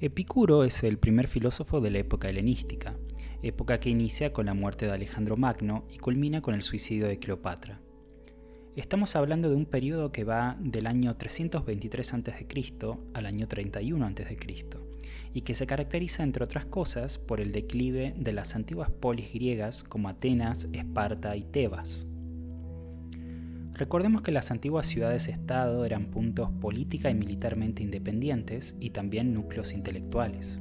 Epicuro es el primer filósofo de la época helenística, época que inicia con la muerte de Alejandro Magno y culmina con el suicidio de Cleopatra. Estamos hablando de un periodo que va del año 323 a.C. al año 31 a.C. y que se caracteriza, entre otras cosas, por el declive de las antiguas polis griegas como Atenas, Esparta y Tebas. Recordemos que las antiguas ciudades-estado eran puntos política y militarmente independientes y también núcleos intelectuales.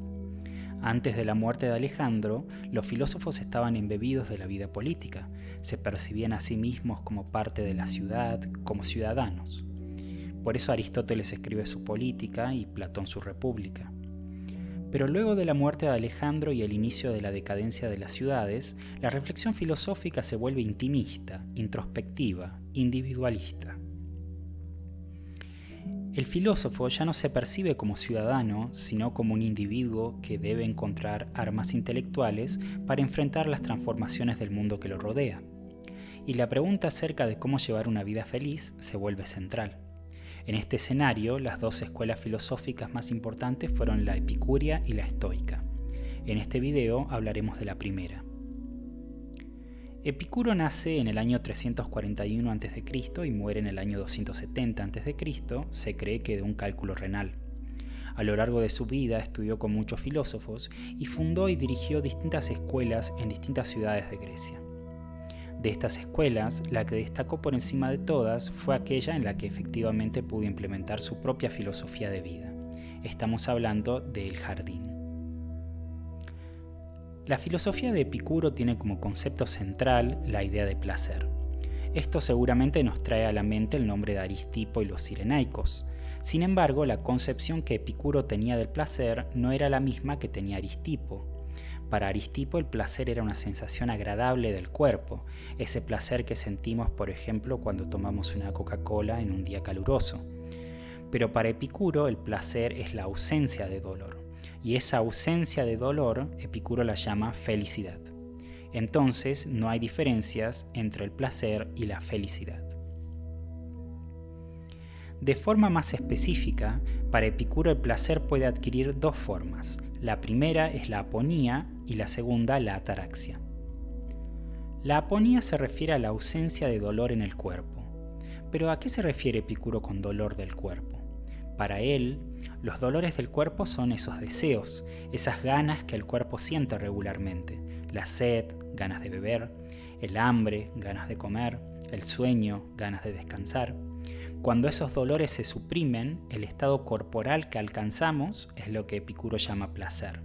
Antes de la muerte de Alejandro, los filósofos estaban embebidos de la vida política, se percibían a sí mismos como parte de la ciudad, como ciudadanos. Por eso Aristóteles escribe su Política y Platón su República. Pero luego de la muerte de Alejandro y el inicio de la decadencia de las ciudades, la reflexión filosófica se vuelve intimista, introspectiva, individualista. El filósofo ya no se percibe como ciudadano, sino como un individuo que debe encontrar armas intelectuales para enfrentar las transformaciones del mundo que lo rodea. Y la pregunta acerca de cómo llevar una vida feliz se vuelve central. En este escenario, las dos escuelas filosóficas más importantes fueron la epicúrea y la estoica. En este video hablaremos de la primera. Epicuro nace en el año 341 a.C. y muere en el año 270 a.C., se cree que de un cálculo renal. A lo largo de su vida estudió con muchos filósofos y fundó y dirigió distintas escuelas en distintas ciudades de Grecia. De estas escuelas, la que destacó por encima de todas fue aquella en la que efectivamente pudo implementar su propia filosofía de vida. Estamos hablando del Jardín. La filosofía de Epicuro tiene como concepto central la idea de placer. Esto seguramente nos trae a la mente el nombre de Aristipo y los Cirenaicos. Sin embargo, la concepción que Epicuro tenía del placer no era la misma que tenía Aristipo. Para Aristipo el placer era una sensación agradable del cuerpo, ese placer que sentimos, por ejemplo, cuando tomamos una Coca-Cola en un día caluroso. Pero para Epicuro el placer es la ausencia de dolor, y esa ausencia de dolor Epicuro la llama felicidad. Entonces no hay diferencias entre el placer y la felicidad. De forma más específica, para Epicuro el placer puede adquirir dos formas. La primera es la aponía y la segunda la ataraxia. La aponía se refiere a la ausencia de dolor en el cuerpo. Pero ¿a qué se refiere Epicuro con dolor del cuerpo? Para él, los dolores del cuerpo son esos deseos, esas ganas que el cuerpo siente regularmente. La sed, ganas de beber, el hambre, ganas de comer, el sueño, ganas de descansar. Cuando esos dolores se suprimen, el estado corporal que alcanzamos es lo que Epicuro llama placer.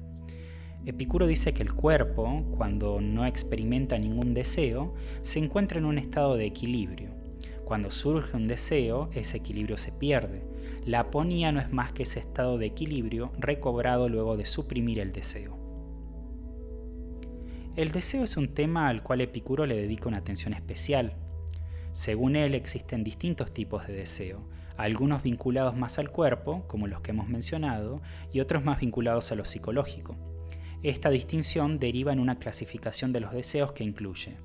Epicuro dice que el cuerpo, cuando no experimenta ningún deseo, se encuentra en un estado de equilibrio. Cuando surge un deseo, ese equilibrio se pierde. La aponía no es más que ese estado de equilibrio recobrado luego de suprimir el deseo. El deseo es un tema al cual Epicuro le dedica una atención especial. Según él, existen distintos tipos de deseo, algunos vinculados más al cuerpo, como los que hemos mencionado, y otros más vinculados a lo psicológico. Esta distinción deriva en una clasificación de los deseos que incluye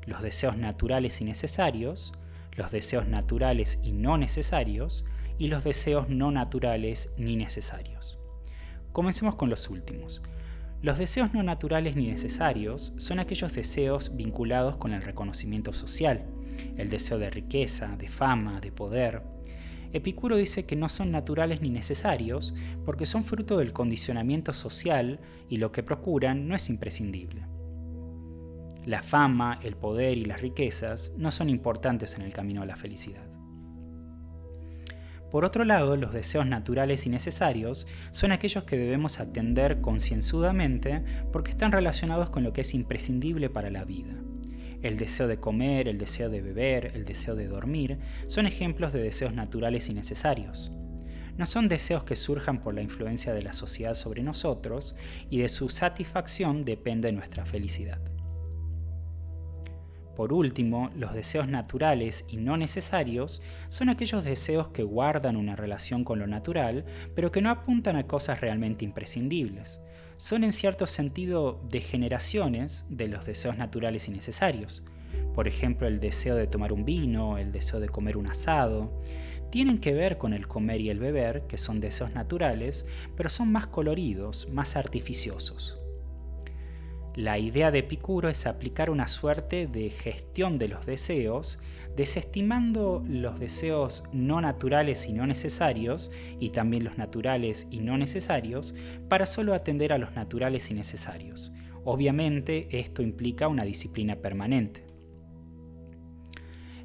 los deseos naturales y necesarios, los deseos naturales y no necesarios, y los deseos no naturales ni necesarios. Comencemos con los últimos. Los deseos no naturales ni necesarios son aquellos deseos vinculados con el reconocimiento social, el deseo de riqueza, de fama, de poder. Epicuro dice que no son naturales ni necesarios porque son fruto del condicionamiento social y lo que procuran no es imprescindible. La fama, el poder y las riquezas no son importantes en el camino a la felicidad. Por otro lado, los deseos naturales y necesarios son aquellos que debemos atender concienzudamente porque están relacionados con lo que es imprescindible para la vida. El deseo de comer, el deseo de beber, el deseo de dormir son ejemplos de deseos naturales y necesarios. No son deseos que surjan por la influencia de la sociedad sobre nosotros y de su satisfacción depende nuestra felicidad. Por último, los deseos naturales y no necesarios son aquellos deseos que guardan una relación con lo natural, pero que no apuntan a cosas realmente imprescindibles. Son en cierto sentido degeneraciones de los deseos naturales y necesarios. Por ejemplo, el deseo de tomar un vino, el deseo de comer un asado. tienen que ver con el comer y el beber, que son deseos naturales, pero son más coloridos, más artificiosos. La idea de Epicuro es aplicar una suerte de gestión de los deseos, desestimando los deseos no naturales y no necesarios, y también los naturales y no necesarios, para solo atender a los naturales y necesarios. Obviamente, esto implica una disciplina permanente.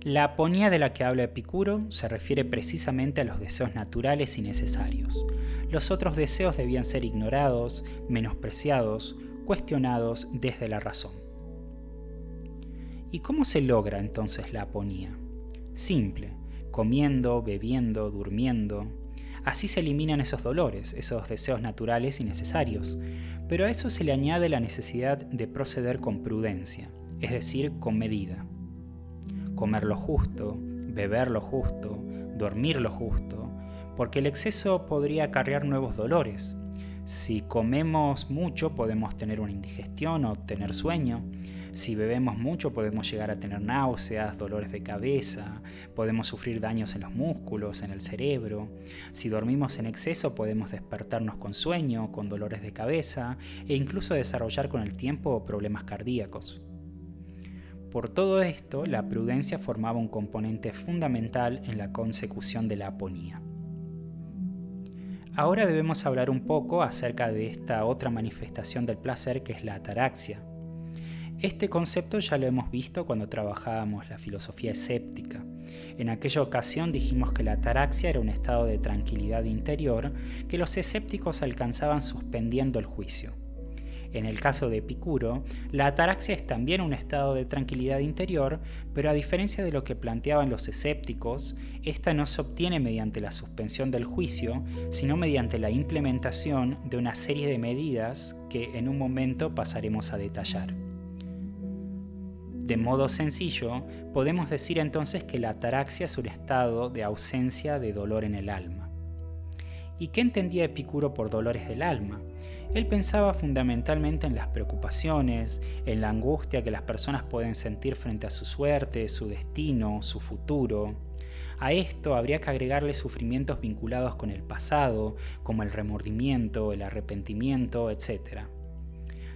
La aponía de la que habla Epicuro se refiere precisamente a los deseos naturales y necesarios. Los otros deseos debían ser ignorados, menospreciados, cuestionados desde la razón. ¿Y cómo se logra entonces la aponía? Simple, comiendo, bebiendo, durmiendo. Así se eliminan esos dolores, esos deseos naturales y necesarios. Pero a eso se le añade la necesidad de proceder con prudencia, es decir, con medida. Comer lo justo, beber lo justo, dormir lo justo, porque el exceso podría acarrear nuevos dolores. Si comemos mucho podemos tener una indigestión o tener sueño. Si bebemos mucho podemos llegar a tener náuseas, dolores de cabeza, podemos sufrir daños en los músculos, en el cerebro. Si dormimos en exceso podemos despertarnos con sueño, con dolores de cabeza e incluso desarrollar con el tiempo problemas cardíacos. Por todo esto, la prudencia formaba un componente fundamental en la consecución de la aponía. Ahora debemos hablar un poco acerca de esta otra manifestación del placer que es la ataraxia. Este concepto ya lo hemos visto cuando trabajábamos la filosofía escéptica. En aquella ocasión dijimos que la ataraxia era un estado de tranquilidad interior que los escépticos alcanzaban suspendiendo el juicio. En el caso de Epicuro, la ataraxia es también un estado de tranquilidad interior, pero a diferencia de lo que planteaban los escépticos, esta no se obtiene mediante la suspensión del juicio, sino mediante la implementación de una serie de medidas que en un momento pasaremos a detallar. De modo sencillo, podemos decir entonces que la ataraxia es un estado de ausencia de dolor en el alma. ¿Y qué entendía Epicuro por dolores del alma? Él pensaba fundamentalmente en las preocupaciones, en la angustia que las personas pueden sentir frente a su suerte, su destino, su futuro. A esto habría que agregarle sufrimientos vinculados con el pasado, como el remordimiento, el arrepentimiento, etc.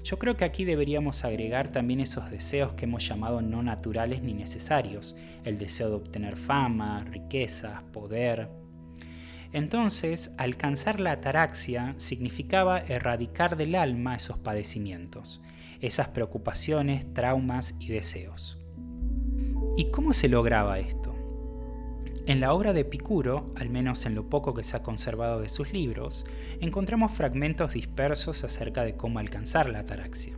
Yo creo que aquí deberíamos agregar también esos deseos que hemos llamado no naturales ni necesarios, el deseo de obtener fama, riquezas, poder. Entonces, alcanzar la ataraxia significaba erradicar del alma esos padecimientos, esas preocupaciones, traumas y deseos. ¿Y cómo se lograba esto? En la obra de Epicuro, al menos en lo poco que se ha conservado de sus libros, encontramos fragmentos dispersos acerca de cómo alcanzar la ataraxia.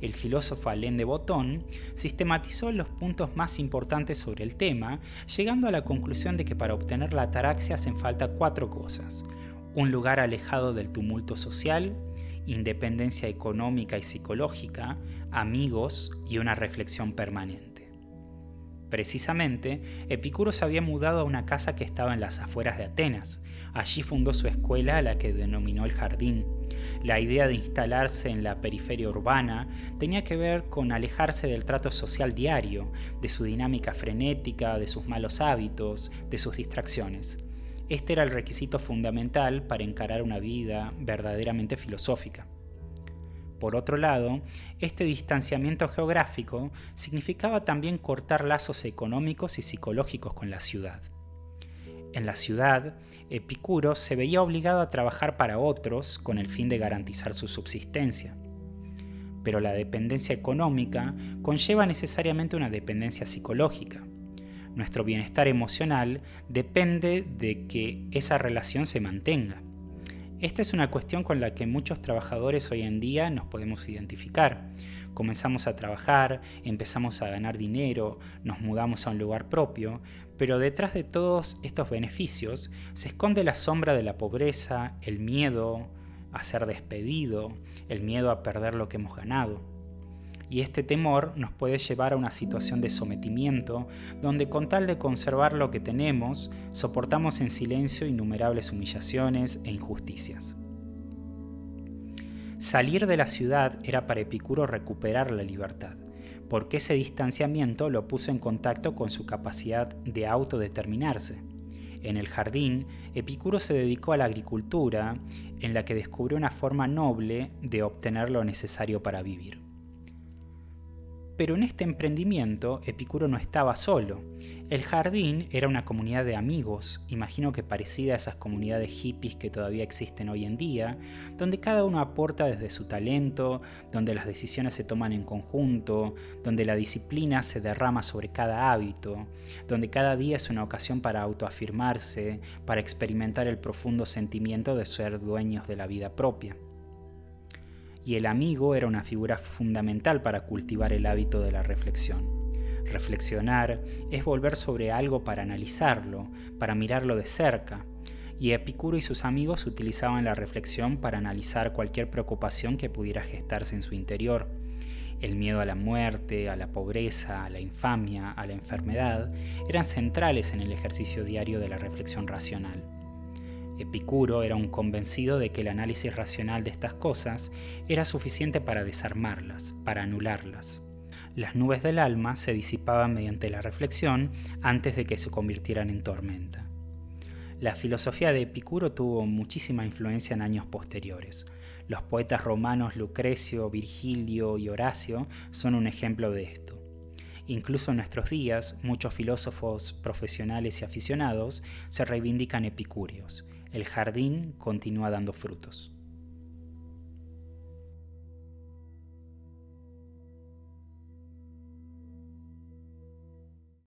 El filósofo Alain de Botton sistematizó los puntos más importantes sobre el tema, llegando a la conclusión de que para obtener la ataraxia hacen falta 4 cosas: un lugar alejado del tumulto social, independencia económica y psicológica, amigos y una reflexión permanente. Precisamente, Epicuro se había mudado a una casa que estaba en las afueras de Atenas. Allí fundó su escuela, a la que denominó el Jardín. La idea de instalarse en la periferia urbana tenía que ver con alejarse del trato social diario, de su dinámica frenética, de sus malos hábitos, de sus distracciones. Este era el requisito fundamental para encarar una vida verdaderamente filosófica. Por otro lado, este distanciamiento geográfico significaba también cortar lazos económicos y psicológicos con la ciudad. En la ciudad, Epicuro se veía obligado a trabajar para otros con el fin de garantizar su subsistencia. Pero la dependencia económica conlleva necesariamente una dependencia psicológica. Nuestro bienestar emocional depende de que esa relación se mantenga. Esta es una cuestión con la que muchos trabajadores hoy en día nos podemos identificar. Comenzamos a trabajar, empezamos a ganar dinero, nos mudamos a un lugar propio, pero detrás de todos estos beneficios se esconde la sombra de la pobreza, el miedo a ser despedido, el miedo a perder lo que hemos ganado. Y este temor nos puede llevar a una situación de sometimiento, donde con tal de conservar lo que tenemos, soportamos en silencio innumerables humillaciones e injusticias. Salir de la ciudad era para Epicuro recuperar la libertad, porque ese distanciamiento lo puso en contacto con su capacidad de autodeterminarse. En el jardín, Epicuro se dedicó a la agricultura, en la que descubrió una forma noble de obtener lo necesario para vivir. Pero en este emprendimiento, Epicuro no estaba solo. El jardín era una comunidad de amigos, imagino que parecida a esas comunidades hippies que todavía existen hoy en día, donde cada uno aporta desde su talento, donde las decisiones se toman en conjunto, donde la disciplina se derrama sobre cada hábito, donde cada día es una ocasión para autoafirmarse, para experimentar el profundo sentimiento de ser dueños de la vida propia. Y el amigo era una figura fundamental para cultivar el hábito de la reflexión. Reflexionar es volver sobre algo para analizarlo, para mirarlo de cerca, y Epicuro y sus amigos utilizaban la reflexión para analizar cualquier preocupación que pudiera gestarse en su interior. El miedo a la muerte, a la pobreza, a la infamia, a la enfermedad, eran centrales en el ejercicio diario de la reflexión racional. Epicuro era un convencido de que el análisis racional de estas cosas era suficiente para desarmarlas, para anularlas. Las nubes del alma se disipaban mediante la reflexión antes de que se convirtieran en tormenta. La filosofía de Epicuro tuvo muchísima influencia en años posteriores. Los poetas romanos Lucrecio, Virgilio y Horacio son un ejemplo de esto. Incluso en nuestros días, muchos filósofos profesionales y aficionados se reivindican epicúreos. El jardín continúa dando frutos.